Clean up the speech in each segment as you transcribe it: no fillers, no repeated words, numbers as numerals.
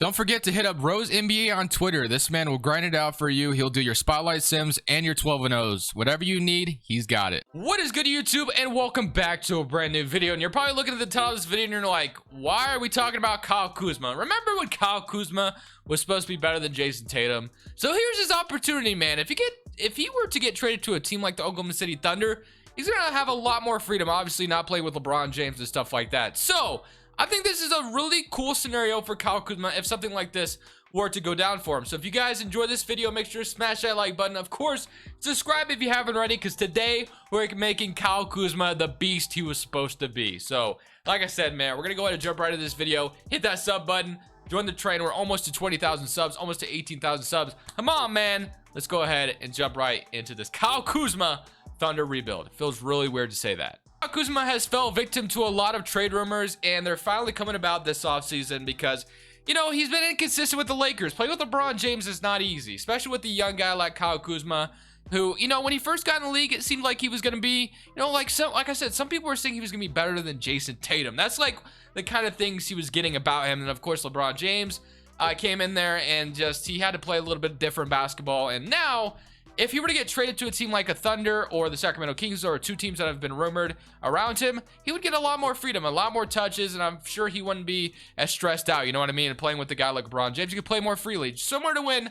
Don't forget to hit up Rose NBA on Twitter. This man will grind it out for you. He'll do your spotlight sims and your 12 and O's. Whatever you need, he's got it. What is good, YouTube? And welcome back to a brand new video. And you're probably looking at the title of this video and you're like, why are we talking about Kyle Kuzma? Remember when Kyle Kuzma was supposed to be better than Jason Tatum? So here's his opportunity, man. If he were to get traded to a team like the Oklahoma City Thunder, he's gonna have a lot more freedom. Obviously, not playing with LeBron James and stuff like that. So I think this is a really cool scenario for Kyle Kuzma if something like this were to go down for him. So if you guys enjoy this video, make sure to smash that like button. Of course, subscribe if you haven't already, because today we're making Kyle Kuzma the beast he was supposed to be. So like I said, man, we're gonna go ahead and jump right into this video. Hit that sub button, join the train. We're almost to 20,000 subs, almost to 18,000 subs. Come on, man, let's go ahead and jump right into this Kyle Kuzma Thunder rebuild. It feels really weird to say that. Kuzma has fell victim to a lot of trade rumors, and they're finally coming about this offseason because, you know, he's been inconsistent with the Lakers. Playing with LeBron James is not easy, especially with a young guy like Kyle Kuzma, who, you know, when he first got in the league, it seemed like he was going to be, you know, like I said, some people were saying he was going to be better than Jason Tatum. That's like the kind of things he was getting about him. And of course, LeBron James came in there and just, he had to play a little bit different basketball. And now, if he were to get traded to a team like a Thunder or the Sacramento Kings, or two teams that have been rumored around him, he would get a lot more freedom, a lot more touches, and I'm sure he wouldn't be as stressed out, you know what I mean? And playing with a guy like LeBron James, you could play more freely. Similar to when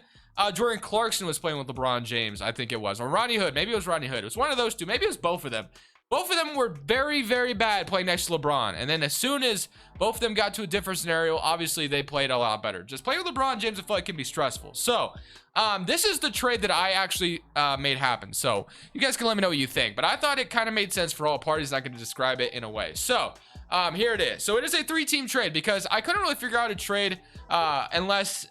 Jordan Clarkson was playing with LeBron James, I think it was. Or Rodney Hood. Maybe it was Rodney Hood. It was one of those two. Maybe it was both of them. Both of them were very, very bad playing next to LeBron. And then as soon as both of them got to a different scenario, obviously they played a lot better. Just playing with LeBron James, I feel like can be stressful. So this is the trade that I actually made happen. So you guys can let me know what you think. But I thought it kind of made sense for all parties. I can describe it in a way. So here it is. So it is a 3-team trade because I couldn't really figure out a trade unless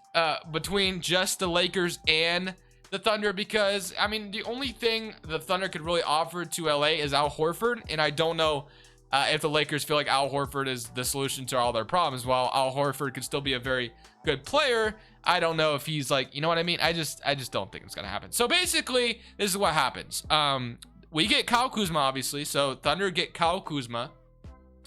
between just the Lakers and the Thunder, because I mean the only thing the Thunder could really offer to LA is Al Horford, and I don't know if the Lakers feel like Al Horford is the solution to all their problems. While Al Horford could still be a very good player, I don't know if he's like, you know what I mean? I just don't think it's gonna happen. So basically, this is what happens. We get Kyle Kuzma, obviously. So Thunder get Kyle Kuzma,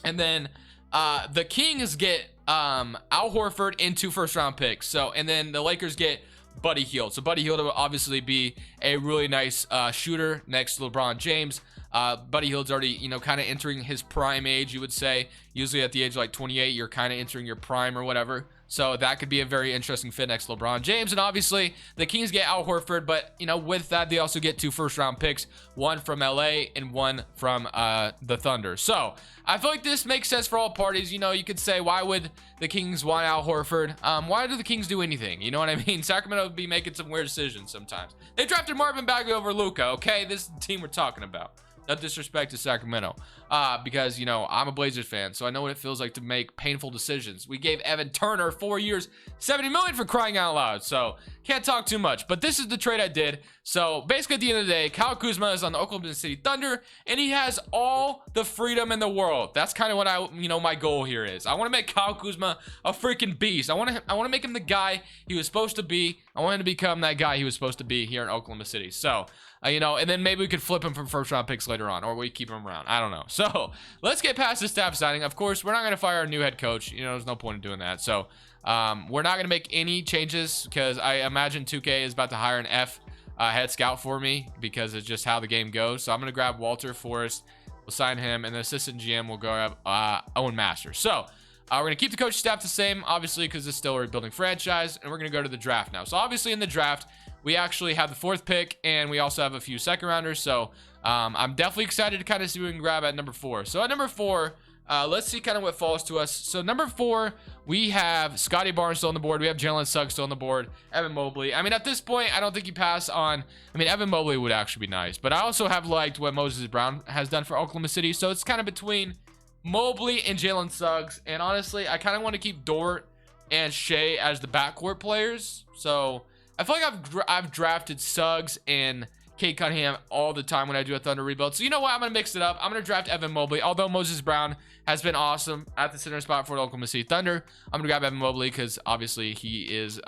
and then the Kings get Al Horford and 2 first-round picks. So, and then the Lakers get Buddy Hield. So Buddy Hield will obviously be a really nice shooter next to LeBron James. Buddy Hield's already, you know, kind of entering his prime age, you would say. Usually at the age of like 28, you're kind of entering your prime or whatever. So that could be a very interesting fit next to LeBron James. And obviously, the Kings get Al Horford, but, you know, with that, they also get 2 first-round picks, one from LA and one from the Thunder. So I feel like this makes sense for all parties. You know, you could say, why would the Kings want Al Horford? Why do the Kings do anything? You know what I mean? Sacramento would be making some weird decisions sometimes. They drafted Marvin Bagley over Luka, okay? This is the team we're talking about. No disrespect to Sacramento, because, you know, I'm a Blazers fan, so I know what it feels like to make painful decisions. We gave Evan Turner 4 years, $70 million, for crying out loud, so can't talk too much. But this is the trade I did. So basically, at the end of the day, Kyle Kuzma is on the Oklahoma City Thunder, and he has all the freedom in the world. That's kind of what my goal here is. I want to make Kyle Kuzma a freaking beast. I want to make him the guy he was supposed to be. I want him to become that guy he was supposed to be here in Oklahoma City. So, you know, and then maybe we could flip him from first-round picks later on, or we keep him around. I don't know. So let's get past the staff signing. Of course, we're not going to fire our new head coach. You know, there's no point in doing that. So we're not going to make any changes because I imagine 2K is about to hire an head scout for me because it's just how the game goes. So I'm going to grab Walter Forrest. We'll sign him, and the assistant GM will grab Owen Masters. So we're going to keep the coaching staff the same, obviously, because it's still a rebuilding franchise, and we're going to go to the draft now. So obviously in the draft, we actually have the 4th pick, and we also have a few second rounders. So I'm definitely excited to kind of see what we can grab at number 4. So at number 4, let's see kind of what falls to us. So number 4, we have Scotty Barnes still on the board. We have Jalen Suggs still on the board. Evan Mobley. I mean, at this point, I don't think you pass on. I mean, Evan Mobley would actually be nice. But I also have liked what Moses Brown has done for Oklahoma City. So it's kind of between Mobley and Jalen Suggs. And honestly, I kind of want to keep Dort and Shea as the backcourt players. So I feel like I've drafted Suggs and Kate Cunningham all the time when I do a Thunder rebuild. So you know what? I'm going to mix it up. I'm going to draft Evan Mobley. Although Moses Brown has been awesome at the center spot for the Oklahoma City Thunder, I'm going to grab Evan Mobley because obviously he is,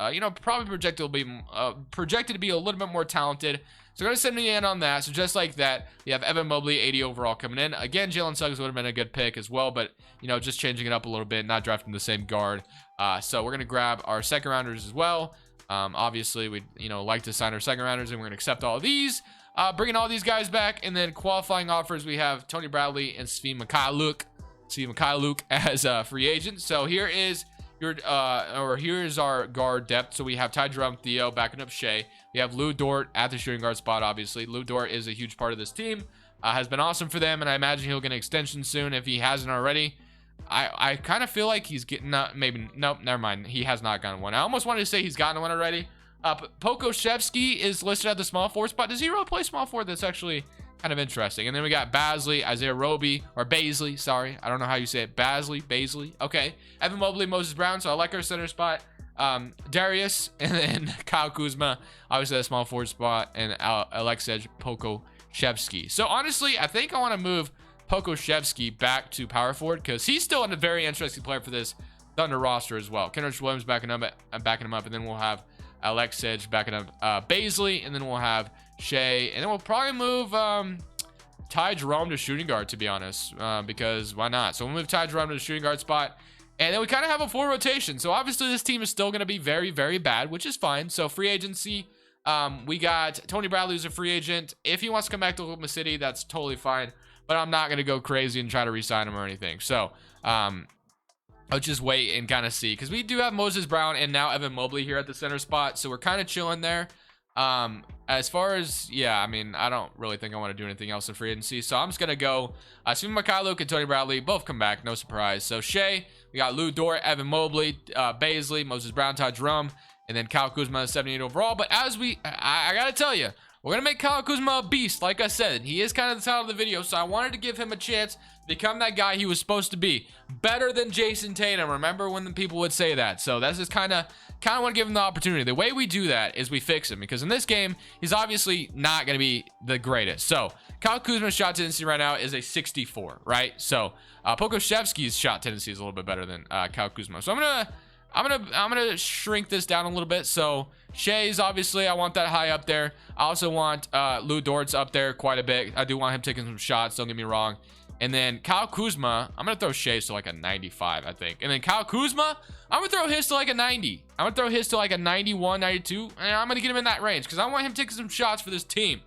probably projected to be a little bit more talented. So we're going to send me in on that. So just like that, we have Evan Mobley, 80 overall coming in. Again, Jalen Suggs would have been a good pick as well, but, just changing it up a little bit, not drafting the same guard. So we're going to grab our second rounders as well. Obviously, we like to sign our second rounders, and we're going to accept all of these. Bringing all these guys back, and then qualifying offers, we have Tony Bradley and Svi Mikhailuk as free agents. So here is here's our guard depth. So we have Ty Jerome, Theo backing up Shea. We have Lou Dort at the shooting guard spot. Obviously, Lou Dort is a huge part of this team. Has been awesome for them, and I imagine he'll get an extension soon if he hasn't already. I kind of feel like he's getting nope, never mind. He has not gotten one. I almost wanted to say he's gotten one already. Pokoshevsky is listed at the small forward spot. Does he really play small forward? That's actually kind of interesting. And then we got Basley, Isaiah Roby, or Baisley, sorry. I don't know how you say it. Baisley. Okay. Evan Mobley, Moses Brown. So I like our center spot. Darius, and then Kyle Kuzma, obviously a small forward spot, and Alexej Pokoshevsky. So honestly, I think I want to move Pokoshevsky back to power forward because he's still a very interesting player for this Thunder roster as well. Kendrick Williams backing him up, and then we'll have Alexej backing up Baisley, and then we'll have Shea, and then we'll probably move Ty Jerome to shooting guard, to be honest, because why not? So we'll move Ty Jerome to the shooting guard spot, and then we kind of have a full rotation. So obviously this team is still going to be very, very bad, which is fine. So free agency, we got Tony Bradley, who's a free agent. If he wants to come back to Oklahoma City, that's totally fine, but I'm not going to go crazy and try to re-sign him or anything. So I'll just wait and kind of see, because we do have Moses Brown and now Evan Mobley here at the center spot, so we're kind of chilling there. As far as, I don't really think I want to do anything else in free agency, so I'm just gonna go Svi Mikhailuk and Tony Bradley both come back, no surprise. So Shea, we got Lou Dort, Evan Mobley, Baisley, Moses Brown, Ty Jerome, and then Kyle Kuzma 78 overall. But as I gotta tell you, we're gonna make Kyle Kuzma a beast. Like I said, he is kind of the title of the video, so I wanted to give him a chance to become that guy he was supposed to be, better than Jason Tatum. Remember when the people would say that? So that's just kind of want to give him the opportunity. The way we do that is we fix him, because in this game he's obviously not going to be the greatest. So Kyle Kuzma's shot tendency right now is a 64, right? So Pokoshevsky's shot tendency is a little bit better than Kyle Kuzma. So I'm gonna shrink this down a little bit. So Shea's, obviously I want that high up there. I also want Lou Dort's up there quite a bit. I do want him taking some shots, don't get me wrong. And then Kyle Kuzma, I'm gonna throw Shea's to like a 95, I think. And then Kyle Kuzma, I'm gonna throw his to like a 90. I'm gonna throw his to like a 91, 92, and I'm gonna get him in that range because I want him taking some shots for this team.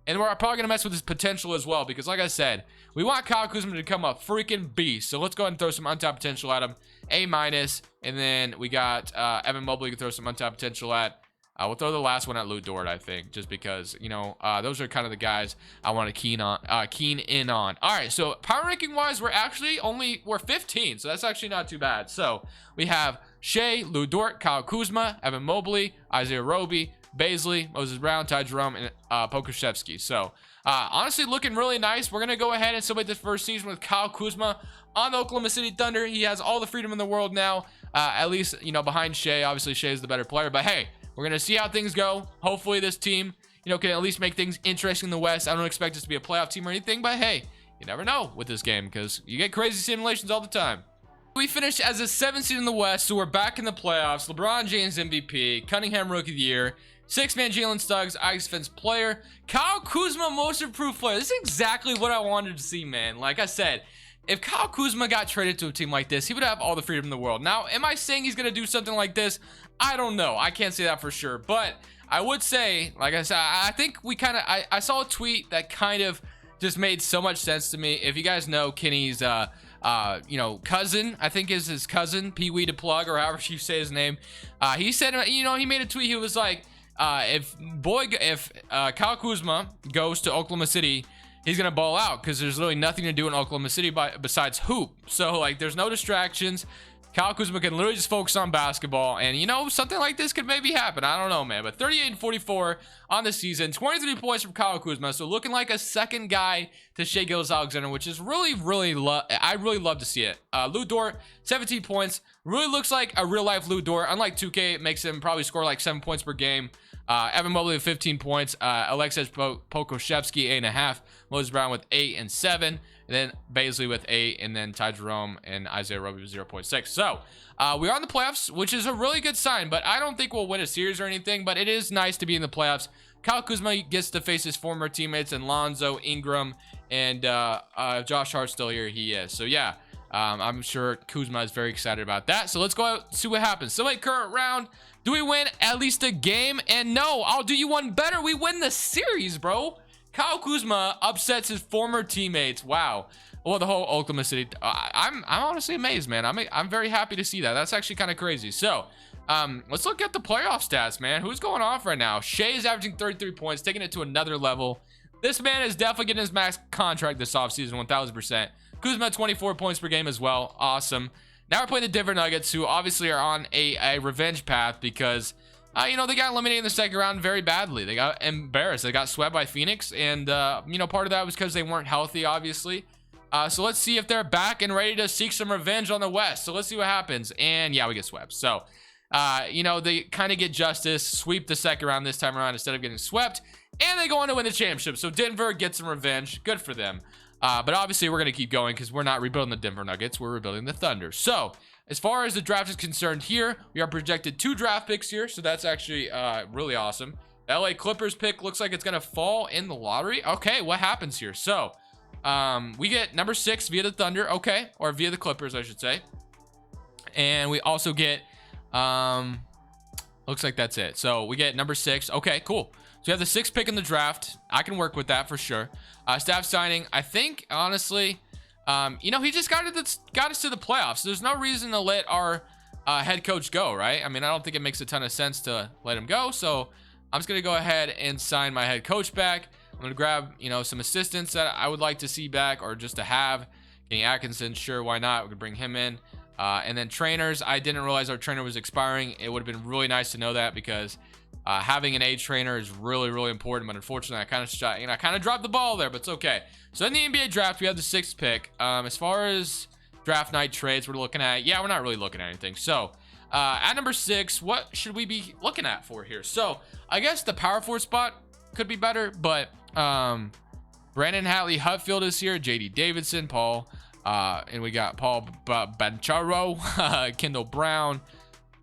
And we're probably gonna mess with his potential as well, because like I said, we want Kyle Kuzma to become a freaking beast. So let's go ahead and throw some untapped potential at him, A-. And then we got Evan Mobley, we can throw some untapped potential at. We'll throw the last one at Lou Dort, I think, just because, those are kind of the guys I want to keen in on. All right, so power ranking wise, we're 15, so that's actually not too bad. So we have Shea, Lou Dort, Kyle Kuzma, Evan Mobley, Isaiah Roby, Baisley, Moses Brown, Ty Jerome, and Pokoshevsky. So honestly, looking really nice. We're gonna go ahead and celebrate this first season with Kyle Kuzma on the Oklahoma City Thunder. He has all the freedom in the world now, at least behind Shea. Obviously Shea is the better player, but hey, we're gonna see how things go. Hopefully this team can at least make things interesting in the West. I don't expect us to be a playoff team or anything, but hey, you never know with this game, because you get crazy simulations all the time. We finished as a 7th seed in the West, so we're back in the playoffs. LeBron James MVP, Cunningham Rookie of the Year, 6-man Jalen Suggs, Ice Defense Player, Kyle Kuzma Most Improved Player. This is exactly what I wanted to see, man. Like I said, if Kyle Kuzma got traded to a team like this, he would have all the freedom in the world. Now, am I saying he's going to do something like this? I don't know. I can't say that for sure. But I would say, like I said, I think we kind of, I saw a tweet that kind of just made so much sense to me. If you guys know Kenny's, cousin, I think is his cousin, Pee Wee to plug, or however you say his name. He said, he made a tweet. He was like, if Kyle Kuzma goes to Oklahoma City, he's gonna ball out, because there's really nothing to do in Oklahoma City besides hoop. So like, there's no distractions. Kyle Kuzma can literally just focus on basketball, and you know, something like this could maybe happen. I don't know, man. But 38 and 44 on the season, 23 points from Kyle Kuzma, so looking like a second guy to Shai Gilgeous-Alexander, which is really I really love to see it. Lou Dort, 17 points, really looks like a real life Lou Dort. Unlike 2K, it makes him probably score like 7 points per game. Evan Mobley with 15 points, Alexis Pokusevski 8.5, Moses Brown with 8 and 7. And then Baisley with 8, and then Ty Jerome and Isaiah Roby with 0.6. So we are in the playoffs, which is a really good sign, but I don't think we'll win a series or anything, but it is nice to be in the playoffs. Kyle Kuzma gets to face his former teammates, and Lonzo, Ingram, and Josh Hart's still here. He is. So yeah, I'm sure Kuzma is very excited about that. So let's go out and see what happens. So like current round, do we win at least a game? And no, I'll do you one better. We win the series, bro. Kyle Kuzma upsets his former teammates. Wow. Well, the whole Oklahoma City. I'm honestly amazed, man. I'm very happy to see that. That's actually kind of crazy. So, let's look at the playoff stats, man. Who's going off right now? Shai is averaging 33 points, taking it to another level. This man is definitely getting his max contract this offseason, 1,000%. Kuzma 24 points per game as well. Awesome. Now we're playing the Denver Nuggets, who obviously are on a revenge path because you know, they got eliminated in the second round very badly. They got embarrassed. They got swept by Phoenix, and you know, part of that was because they weren't healthy, obviously. So let's see if they're back and ready to seek some revenge on the West. So let's see what happens. And yeah, we get swept. So you know, they kind of get justice, sweep the second round this time around instead of getting swept, and they go on to win the championship. So Denver gets some revenge. Good for them. But obviously we're going to keep going because we're not rebuilding the Denver Nuggets. We're rebuilding the Thunder. So as far as the draft is concerned here, we are projected 2 draft picks here. So that's actually really awesome. The LA Clippers pick looks like it's going to fall in the lottery. Okay, what happens here? So we get number 6 via the Thunder. Okay, or via the Clippers, I should say. And we also get, looks like that's it. So we get number 6. Okay, cool. So we have the 6th pick in the draft. I can work with that for sure. Staff signing, I think, honestly, you know, he just got us to the playoffs. There's no reason to let our head coach go, right? I mean, I don't think it makes a ton of sense to let him go. So I'm just going to go ahead and sign my head coach back. I'm going to grab, you know, some assistants that I would like to see back or just to have. Kenny Atkinson, sure, why not? We could bring him in. And then trainers, I didn't realize our trainer was expiring. It would have been really nice to know that because having an age trainer is really, really important. But unfortunately, I kind of dropped the ball there, but it's okay. So in the NBA draft, we have the 6th pick. As far as draft night trades, we're looking at, yeah, we're not really looking at anything. So at number 6, what should we be looking at for here? So I guess the power forward spot could be better, but Brandon Hatley-Hutfield is here, JD Davidson, Paul, and we got Paul Banchero, Kendall Brown,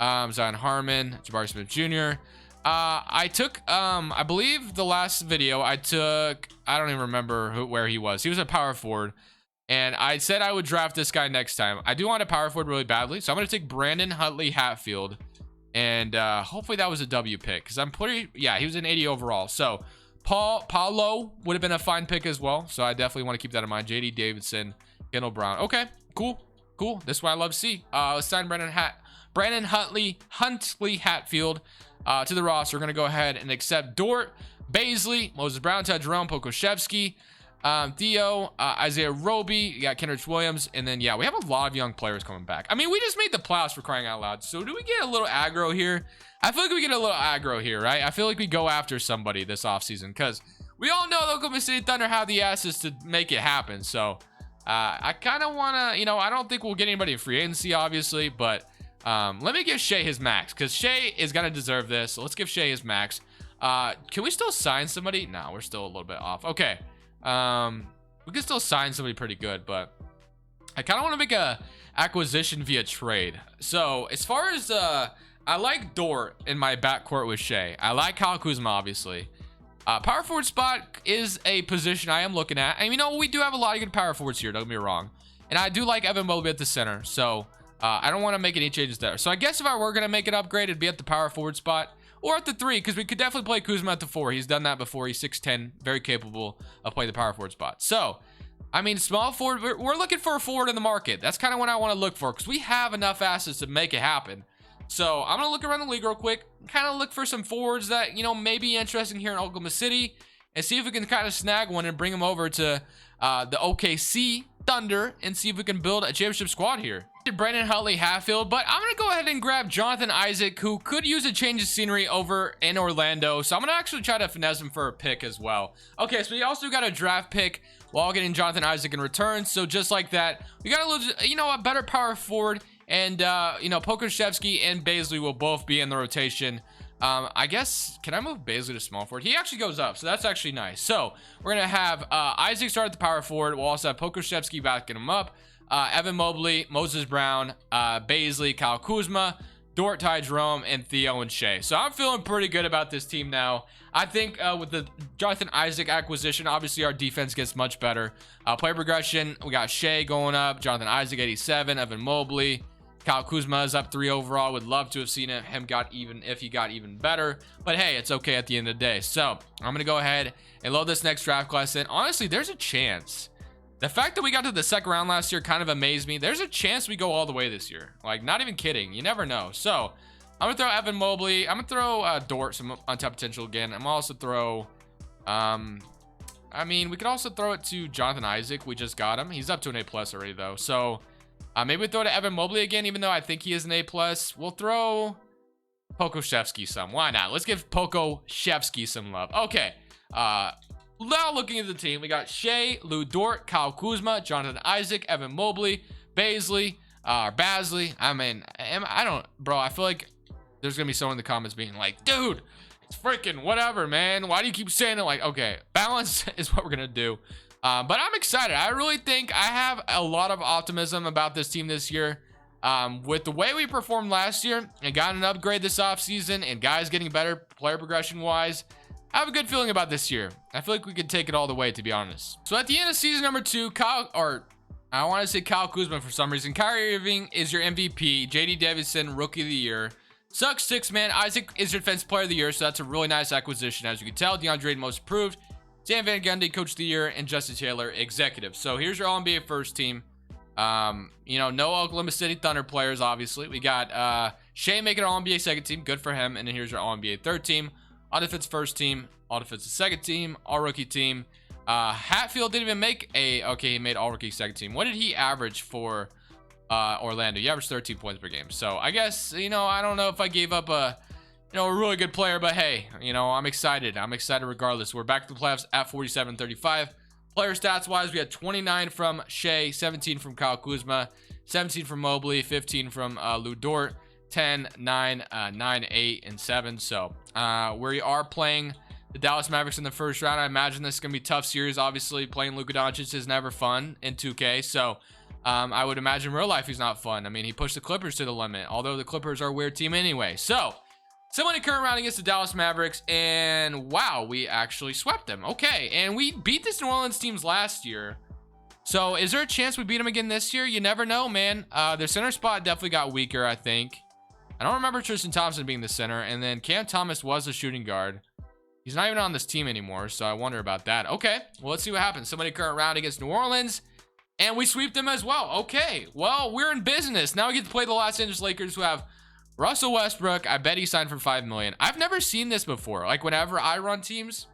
Zion Harmon, Jabari Smith Jr. I took, I believe the last video I took, I don't even remember where he was. He was a power forward, and I said I would draft this guy next time. I do want a power forward really badly, so I'm going to take Brandon Hatley-Hatfield, and hopefully that was a W pick, because I'm pretty, yeah, he was an 80 overall. So Paulo would have been a fine pick as well, so I definitely want to keep that in mind. JD Davidson, Kendall Brown. Okay, cool. This is what I love to see. Let's sign Brandon Huntley-Hatfield to the roster. We're going to go ahead and accept Dort, Baisley, Moses Brown, Ty Jerome, Pokusevski, Theo, Isaiah Roby. You got Kendrick Williams. And then, yeah, we have a lot of young players coming back. I mean, we just made the playoffs for crying out loud. So do we get a little aggro here? I feel like we get a little aggro here, right? I feel like we go after somebody this offseason because we all know the Oklahoma City Thunder have the assets to make it happen. So I kind of want to, you know, I don't think we'll get anybody in free agency, obviously, but let me give Shai his max because Shai is going to deserve this. So let's give Shai his max. Can we still sign somebody? No, we're still a little bit off. Okay. We can still sign somebody pretty good, but I kind of want to make a acquisition via trade. So as far as, I like Dort in my backcourt with Shai. I like Kyle Kuzma, obviously. Power forward spot is a position I am looking at. And you know, we do have a lot of good power forwards here, don't get me wrong. And I do like Evan Mobley at the center. So I don't want to make any changes there. So I guess if I were going to make an upgrade, it'd be at the power forward spot or at the 3, because we could definitely play Kuzma at the 4. He's done that before. He's 6'10", very capable of playing the power forward spot. So, I mean, small forward, we're looking for a forward in the market. That's kind of what I want to look for because we have enough assets to make it happen. So I'm going to look around the league real quick, kind of look for some forwards that, you know, may be interesting here in Oklahoma City. and see if we can kind of snag one and bring him over to the OKC Thunder and see if we can build a championship squad here. Brandon Huntley Hatfield, but I'm gonna go ahead and grab Jonathan Isaac, who could use a change of scenery over in Orlando, so I'm gonna actually try to finesse him for a pick as well. Okay, so we also got a draft pick while getting Jonathan Isaac in return, so just like that, we got a little, you know, a better power forward, and you know, Pokusevski and Baisley will both be in the rotation. I guess, can I move Baisley to small forward? He actually goes up, so that's actually nice. So we're gonna have Isaac start at the power forward. We'll also have Pokusevski backing him up. Evan Mobley, Moses Brown, Baisley, Kyle Kuzma, Dort, Ty Jerome, and Theo and Shea. So I'm feeling pretty good about this team now. I think with the Jonathan Isaac acquisition, obviously our defense gets much better. Player progression, we got Shea going up, Jonathan Isaac 87, Evan Mobley, Kyle Kuzma is up 3 overall. Would love to have seen him got even better, but hey, it's okay at the end of the day. So I'm gonna go ahead and load this next draft class in. Honestly, there's a chance. The fact that we got to the second round last year kind of amazed me. There's a chance we go all the way this year. Like, not even kidding. You never know. So I'm gonna throw Evan Mobley. I'm gonna throw Dort, some untapped potential again. I'm gonna also throw I mean, we could also throw it to Jonathan Isaac. We just got him. He's up to an A+ already though. So maybe we throw it to Evan Mobley again, even though I think he is an A+. We'll throw Pokusevski some. Why not? Let's give Pokusevski some love. Okay. Now looking at the team, we got Shea, Lou Dort, Kyle Kuzma, Jonathan Isaac, Evan Mobley, Baisley, Basley. I mean, bro, I feel like there's gonna be someone in the comments being like, dude, it's freaking whatever, man. Why do you keep saying it? Like, okay, balance is what we're gonna do. But I'm excited. I really think I have a lot of optimism about this team this year. With the way we performed last year and got an upgrade this offseason and guys getting better player progression wise, I have a good feeling about this year. I feel like we could take it all the way, to be honest. So at the end of season number 2, I want to say Kyle Kuzma for some reason. Kyrie Irving is your MVP. JD Davison, Rookie of the Year. Sucks 6-man. Isaac is your Defensive Player of the Year, so that's a really nice acquisition. As you can tell, DeAndre Ayton most improved. Stan Van Gundy, Coach of the Year, and Justin Taylor, Executive. So here's your All-NBA first team. You know, no Oklahoma City Thunder players, obviously. We got Shea making All-NBA second team. Good for him. And then here's your All-NBA third team. All defense first team, all defense second team, all rookie team. Hatfield didn't even make he made all rookie second team. What did he average for Orlando? He averaged 13 points per game. So I guess, you know, I don't know if I gave up a really good player, but hey, you know, I'm excited. I'm excited regardless. We're back to the playoffs at 47-35. Player stats wise, we had 29 from Shea, 17 from Kyle Kuzma, 17 from Mobley, 15 from Lou Dort, 10, 9, 9, 8, and 7. So we are playing the Dallas Mavericks in the first round. I imagine this is going to be a tough series. Obviously, playing Luka Doncic is never fun in 2K. So I would imagine in real life he's not fun. I mean, he pushed the Clippers to the limit, although the Clippers are a weird team anyway. So someone in current round against the Dallas Mavericks, and wow, we actually swept them. Okay, and we beat this New Orleans teams last year. So is there a chance we beat them again this year? You never know, man. Their center spot definitely got weaker, I think. I don't remember Tristan Thompson being the center, and then Cam Thomas was a shooting guard. He's not even on this team anymore, so I wonder about that. Okay, well, let's see what happens. Somebody current round against New Orleans, and we sweep them as well. Okay, well, we're in business. Now we get to play the Los Angeles Lakers, who have Russell Westbrook. I bet he signed for $5 million. I've never seen this before. Like, whenever I run teams,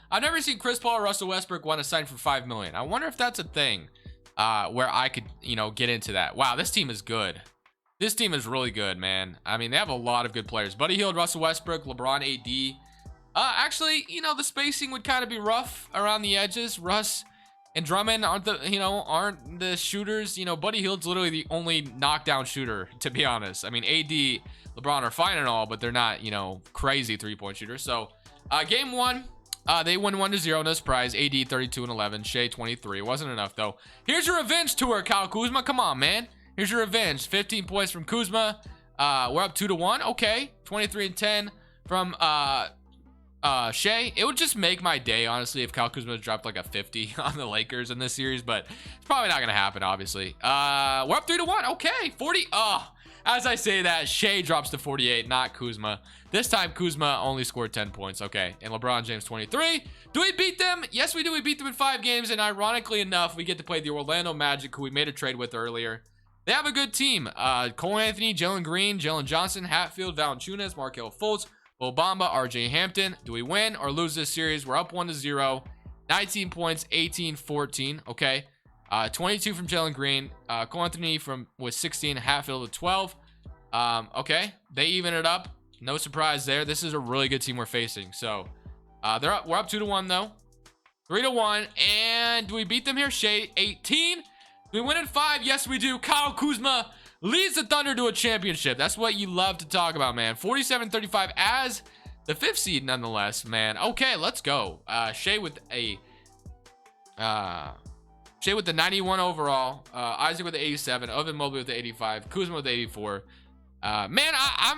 I've never seen Chris Paul or Russell Westbrook want to sign for $5 million. I wonder if that's a thing where I could, you know, get into that. Wow, this team is good. This team is really good, man. I mean, they have a lot of good players. Buddy Hield, Russell Westbrook, LeBron, AD. Actually, you know, the spacing would kind of be rough around the edges. Russ and Drummond aren't the shooters. You know, Buddy Hield's literally the only knockdown shooter, to be honest. I mean, AD, LeBron are fine and all, but they're not, you know, crazy three-point shooters. So, game 1, they won 1-0, no surprise. AD 32-11, Shea 23. Wasn't enough though. Here's your revenge tour, Kyle Kuzma. Come on, man. Here's your revenge. 15 points from Kuzma. We're up 2-1. Okay. 23-10 from Shea. It would just make my day, honestly, if Kyle Kuzma dropped like a 50 on the Lakers in this series, but it's probably not gonna happen, obviously. We're up 3-1. Okay. 40. As I say that, Shea drops to 48, not Kuzma. This time Kuzma only scored 10 points. Okay, and LeBron James 23. Do we beat them? Yes, we do. We beat them in 5 games, and ironically enough, we get to play the Orlando Magic, who we made a trade with earlier. They have a good team. Cole Anthony, Jalen Green, Jalen Johnson, Hatfield, Valanciunas, Markelle Fultz, Obama, RJ Hampton. Do we win or lose this series? We're up 1-0. 19 points, 18-14. Okay. 22 from Jalen Green. Cole Anthony with 16, Hatfield with 12. Okay. They even it up. No surprise there. This is a really good team we're facing. So we're up 2-1 though. 3-1. And do we beat them here? Shea 18. Do we win in 5? Yes, we do. Kyle Kuzma leads the Thunder to a championship. That's what you love to talk about, man. 47-35 as the 5th seed, nonetheless, man. Okay, let's go. Shea with the 91 overall. Isaac with the 87. Oven Mobley with the 85. Kuzma with the 84. Man,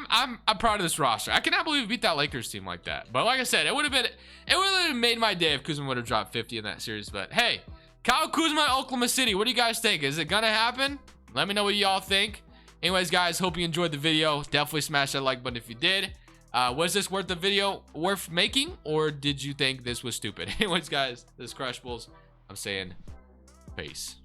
I'm proud of this roster. I cannot believe we beat that Lakers team like that. But like I said, it would have made my day if Kuzma would have dropped 50 in that series. But hey, Kyle Kuzma, Oklahoma City. What do you guys think? Is it gonna happen? Let me know what y'all think. Anyways, guys, hope you enjoyed the video. Definitely smash that like button if you did. Was this worth the video worth making, or did you think this was stupid? Anyways, guys, this is Crushables. I'm saying peace.